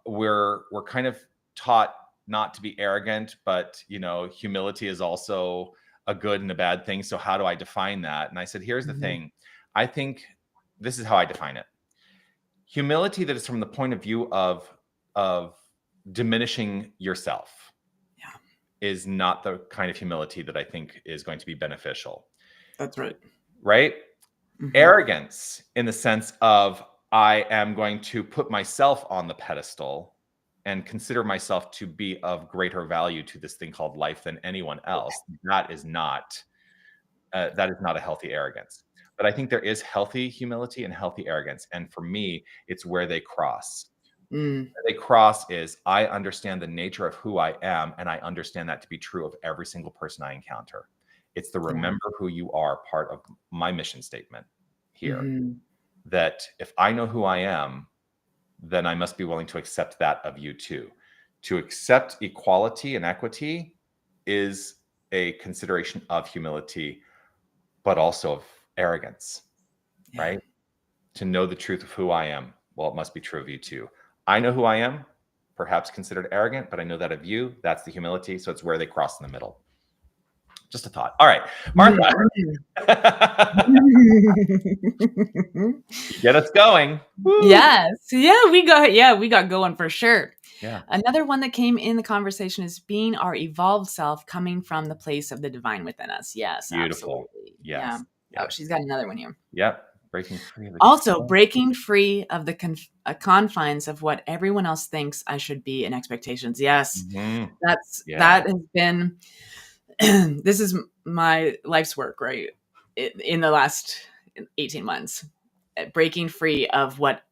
we're kind of taught not to be arrogant, but humility is also a good and a bad thing. So how do I define that? And I said, here's the mhm. thing. I think this is how I define it. Humility that is from the point of view of diminishing yourself Yeah, is not the kind of humility that I think is going to be beneficial, that's right. right? Mhm. Arrogance in the sense of I am going to put myself on the pedestal and consider myself to be of greater value to this thing called life than anyone else. That is not a healthy arrogance. But I think there is healthy humility and healthy arrogance, and for me, it's where they cross. Mm, Where they cross is I understand the nature of who I am, and I understand that to be true of every single person I encounter. It's the yeah. remember who you are part of my mission statement here. Mhm. That if I know who I am, then I must be willing to accept that of you too. To accept equality and equity is a consideration of humility, but also of arrogance, right? To know the truth of who I am. Well, it must be true of you too. I know who I am, perhaps considered arrogant, but I know that of you. That's the humility. So it's where they cross in the middle. Just a thought. All right, Martha. Get us going. Woo. Yes. Yeah, we got going for sure. Yeah. Another one that came in the conversation is being our evolved self coming from the place of the divine within us. Yes, Beautiful. absolutely. Yes. Yeah. Oh, she's got another one here. Yep. Breaking free of the Also, breaking free of the confines of what everyone else thinks I should be and expectations. Yes, that has been. This is my life's work, right? In the last 18 months, breaking free of what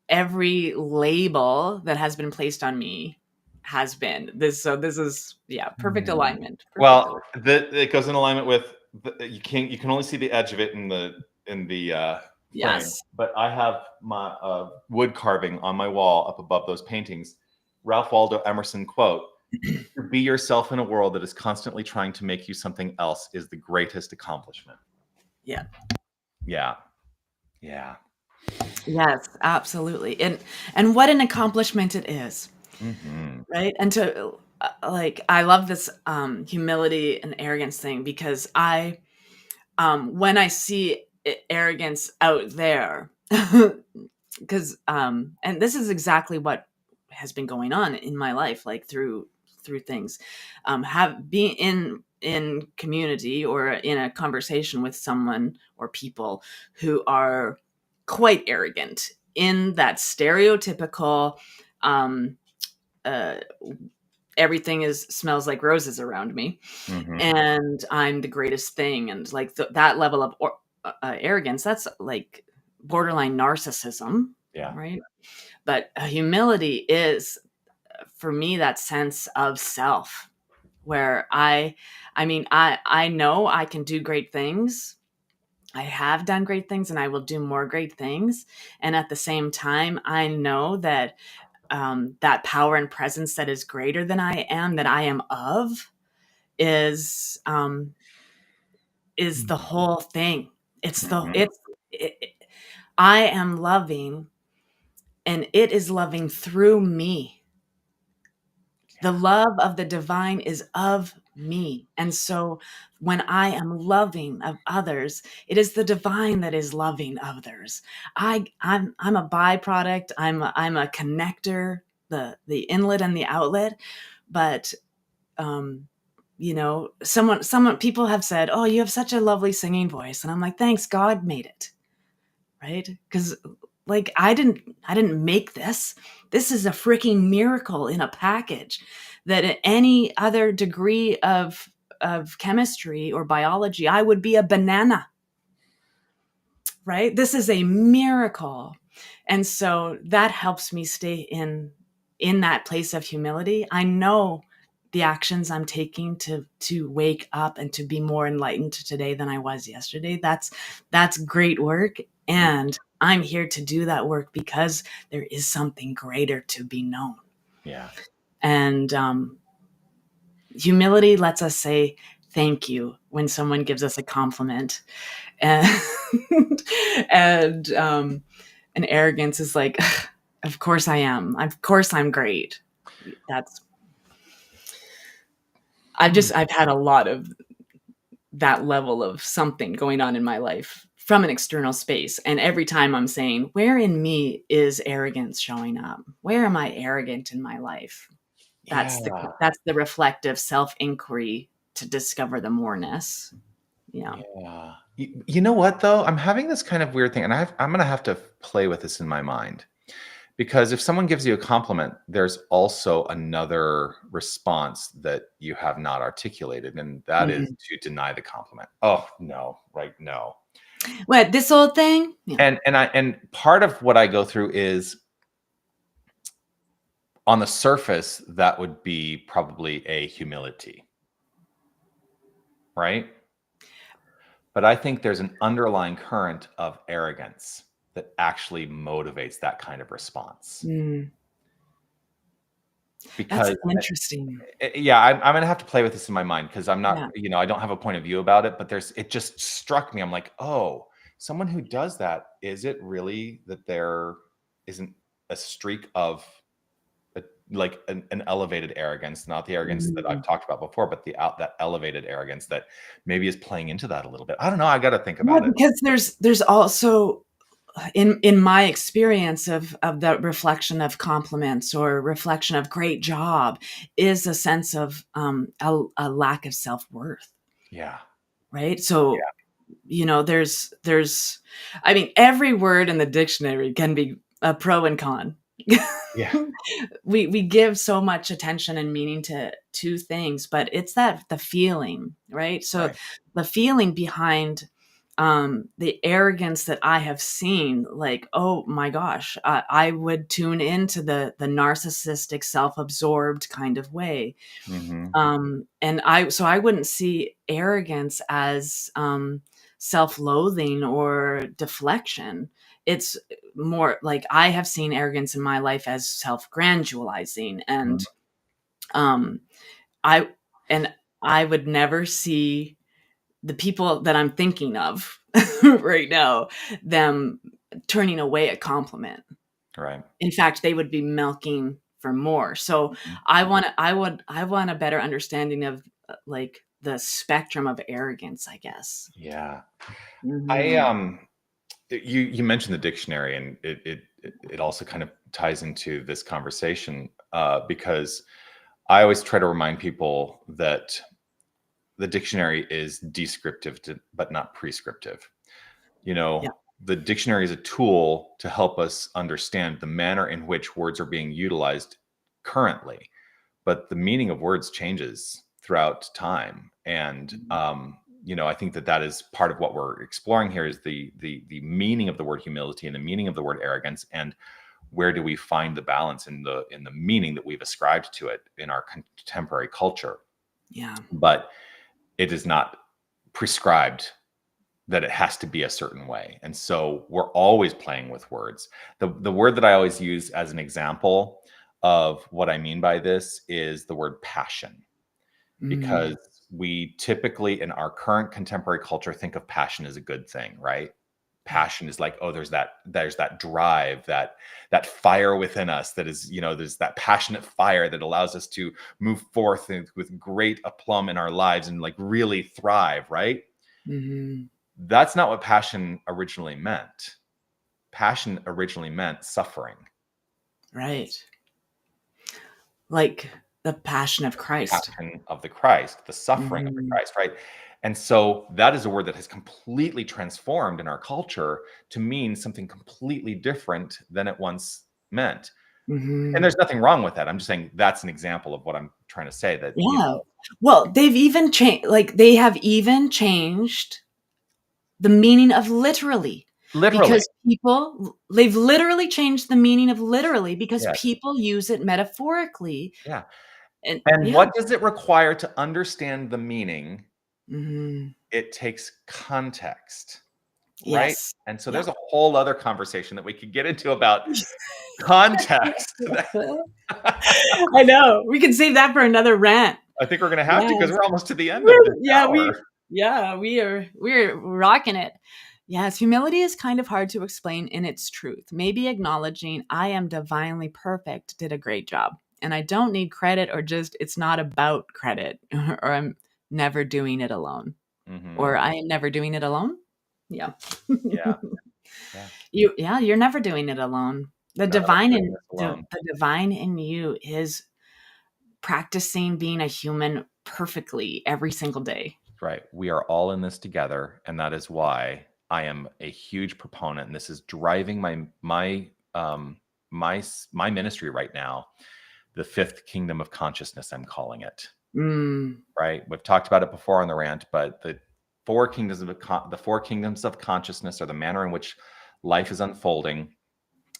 every label that has been placed on me has been. This is perfect alignment. It goes in alignment with you can only see the edge of it in the frame. But I have my wood carving on my wall up above those paintings. Ralph Waldo Emerson quote: "To be yourself in a world that is constantly trying to make you something else is the greatest accomplishment." Yeah. Yes, absolutely. And what an accomplishment it is. Right? And to I love this humility and arrogance thing, because when I see arrogance out there, because and this is exactly what has been going on in my life, like through things, have been in community or in a conversation with someone or people who are quite arrogant in that stereotypical everything smells like roses around me, and I'm the greatest thing, and like that level of arrogance, that's like borderline narcissism, right? But humility is, for me, that sense of self, where I know I can do great things. I have done great things, and I will do more great things. And at the same time, I know that that power and presence that is greater than I am, that I am of, is the whole thing. I am loving, and it is loving through me. The love of the divine is of me. And so when I am loving of others, it is the divine that is loving others. I'm a byproduct. I'm a connector, the inlet and the outlet. But people have said, "Oh, you have such a lovely singing voice." And I'm like, "Thanks, God made it." Right? Because I didn't make this. This is a freaking miracle in a package, that at any other degree of chemistry or biology, I would be a banana. Right? This is a miracle. And so that helps me stay in that place of humility. I know the actions I'm taking to wake up and to be more enlightened today than I was yesterday. That's great work. And I'm here to do that work because there is something greater to be known. Yeah. And humility lets us say thank you when someone gives us a compliment. And and arrogance is like, of course I am. Of course I'm great. I've had a lot of that level of something going on in my life from an external space. And every time I'm saying, where in me is arrogance showing up? Where am I arrogant in my life? That's the reflective self-inquiry to discover the moreness. Yeah. You know what, though? I'm having this kind of weird thing, and I'm going to have to play with this in my mind. Because if someone gives you a compliment, there's also another response that you have not articulated, and that is to deny the compliment. Oh, no, right? No. What, this old thing? Yeah. And part of what I go through is, on the surface, that would be probably a humility, right? But I think there's an underlying current of arrogance that actually motivates that kind of response. That's because interesting. yeah, I'm gonna have to play with this in my mind because I'm not, Yeah. I don't have a point of view about it, but it just struck me. I'm like, oh, someone who does that, is it really that there isn't a streak of like an elevated arrogance, not the arrogance that I've Mm. talked about before, but that elevated arrogance that maybe is playing into that a little bit. I don't know. I got to think Yeah, about it. because there's also in my experience of the reflection of compliments or reflection of great job is a sense of a lack of self-worth, Yeah. right? So, Yeah. there's I mean, every word in the dictionary can be a pro and con. Yeah. We give so much attention and meaning to things, but it's that the feeling, right? So Right. the feeling behind the arrogance that I have seen, like, oh my gosh, I would tune into the narcissistic, self-absorbed kind of way. Hmm. And I wouldn't see arrogance as self-loathing or deflection. It's more like I have seen arrogance in my life as self-grandulizing, and um I and I would never see the people that I'm thinking of right now, them turning away a compliment. Right. In fact, they would be milking for more. So Mhm. I want a better understanding of like the spectrum of arrogance, I guess. Yeah. I Mhm. you mentioned the dictionary, and it also kind of ties into this conversation because I always try to remind people that the dictionary is descriptive but not prescriptive. You Yeah. know, the dictionary is a tool to help us understand the manner in which words are being utilized currently, but the meaning of words changes throughout time. And I think that is part of what we're exploring here is the meaning of the word humility and the meaning of the word arrogance, and where do we find the balance in the meaning that we've ascribed to it in our contemporary culture. Yeah. But it is not prescribed that it has to be a certain way. And so we're always playing with words. The word that I always use as an example of what I mean by this is the word passion, because Mm. we typically in our current contemporary culture think of passion as a good thing, right? Yeah. Passion is like, oh, there's that drive, that fire within us that is, there's that passionate fire that allows us to move forth with great aplomb in our lives and like really thrive, right? Mhm. That's not what passion originally meant. Passion originally meant suffering. Right. Like the passion of Christ. Passion of the Christ, the suffering of the Mhm. Christ, right? And so that is a word that has completely transformed in our culture to mean something completely different than it once meant. And Mhm. there's nothing wrong with that. I'm just saying that's an example of what I'm trying to say, that, Yeah. Well, they've even changed, like, they have even changed the meaning of literally, literally. because they've literally changed the meaning of literally because Yes. people use it metaphorically, Yeah. and And yeah. what does it require to understand the meaning? Mhm. It takes context. Right? Yes. And so Yeah. there's a whole other conversation that we could get into about context. I know. We can save that for another rant. I think we're gonna have to because Yes. we're almost to the end of this Yeah, hour. we're rocking it. Yes, humility is kind of hard to explain in its truth. Maybe acknowledging I am divinely perfect did a great job. And I don't need credit, or just it's not about credit or I'm never doing it alone. Or Mhm. I am never doing it alone. Yeah. Yeah, yeah. You're never doing it alone. None of us are doing this alone. The divine in you is practicing being a human perfectly every single day. Right. We are all in this together, and that is why I am a huge proponent, and this is driving my ministry right now, the fifth kingdom of consciousness, I'm calling it. Mm. Right? We've talked about it before on the rant, but the four kingdoms of consciousness are the manner in which life is unfolding.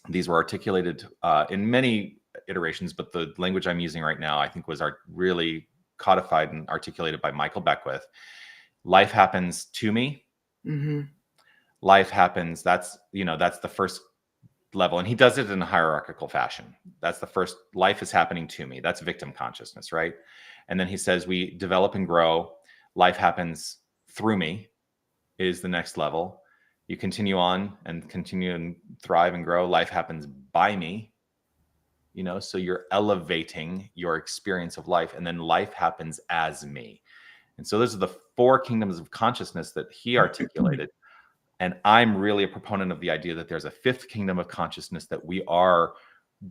These were articulated in many iterations, but the language I'm using right now, I think, was really codified and articulated by Michael Beckwith. Life happens to me. Mhm. Life happens. That's the first level, and he does it in a hierarchical fashion. That's the first. Life is happening to me. That's victim consciousness, right? And then he says we develop and grow. Life happens through me is the next level. You continue on and continue and thrive and grow. Life happens by me, so you're elevating your experience of life, and then life happens as me. And so those are the 4 kingdoms of consciousness that he articulated. And I'm really a proponent of the idea that there's a 5th kingdom of consciousness that we are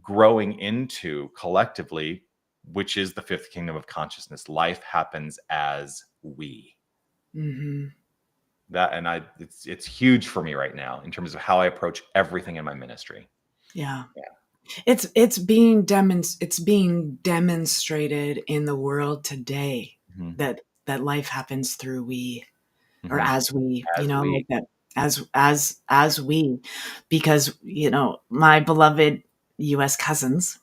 growing into collectively, which is the 5th kingdom of consciousness. Life happens as we. Mm-hmm. It's huge for me right now in terms of how I approach everything in my ministry. Yeah. It's being demonstrated in the world today that life happens through we, or as we, like that, as we, because my beloved U.S. cousins,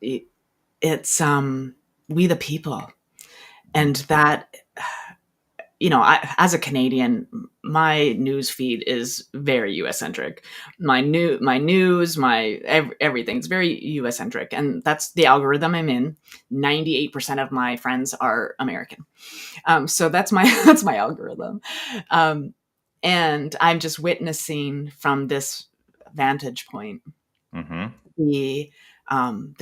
it's we the people, and that. As a Canadian, my news feed is very U.S. centric. My news, everything's very U.S. centric, and that's the algorithm I'm in. 98% of my friends are American, so that's my algorithm, and I'm just witnessing from this vantage point the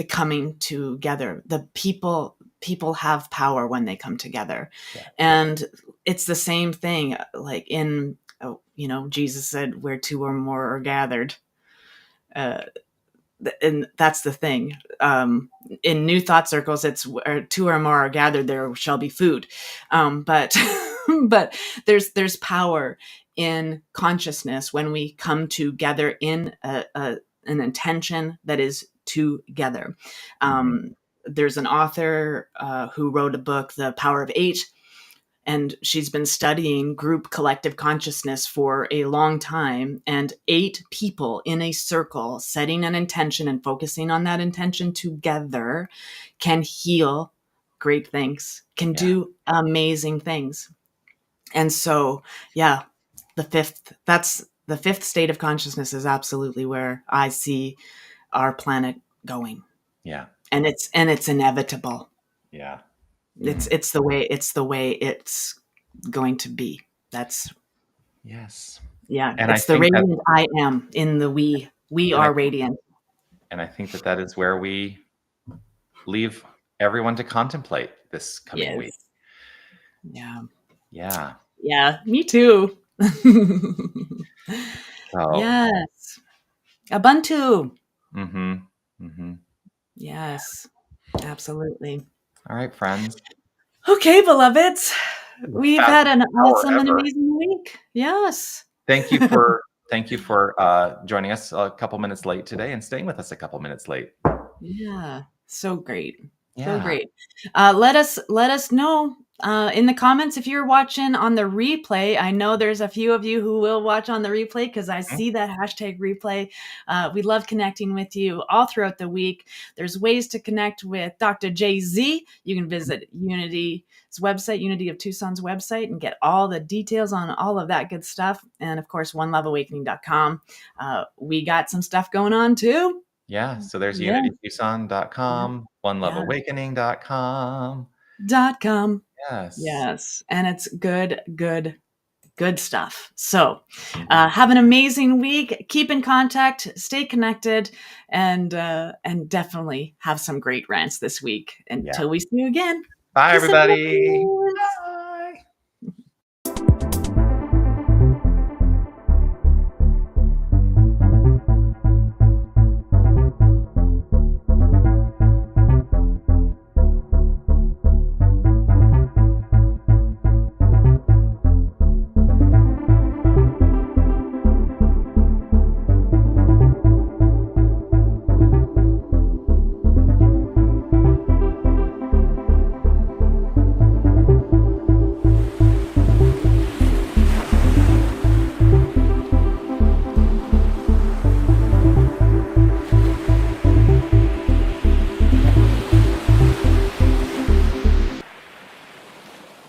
coming together. The people have power when they come together, and it's the same thing. Like in Jesus said, "Where 2 or more are gathered," and that's the thing. In New Thought circles, it's where 2 or more are gathered, there shall be food. But but there's power in consciousness when we come together in an intention that is together. There's an author who wrote a book, The Power of 8, and she's been studying group collective consciousness for a long time. And 8 people in a circle setting an intention and focusing on that intention together can heal great things, can do amazing things. And so, the 5th state of consciousness is absolutely where I see our planet going. Yeah. And it's inevitable. Yeah. It's the way it's going to be. That's yes. Yeah. And it's the radiant I am in the we. We are radiant. And I think that is where we leave everyone to contemplate this coming week. Yeah. Yeah. Yeah. Me too. Yes. Ubuntu. Yes. Absolutely. All right, friends. Okay, beloveds. We've had an awesome and amazing week. Yes. Thank you for joining us a couple minutes late today and staying with us a couple minutes late. Yeah. So great. Yeah. So great. Let us know in the comments if you're watching on the replay. I know there's a few of you who will watch on the replay because I see that hashtag replay. We love connecting with you all throughout the week. There's ways to connect with Dr. Jay-Z. You can visit Unity's website, Unity of Tucson's website, and get all the details on all of that good stuff. And of course, oneloveawakening.com. We got some stuff going on too. Yeah, so there's unitytucson.com, oneloveawakening.com. Yes. And it's good stuff. So have an amazing week. Keep in contact, stay connected, and definitely have some great rants this week. Until we see you again. Bye, everybody.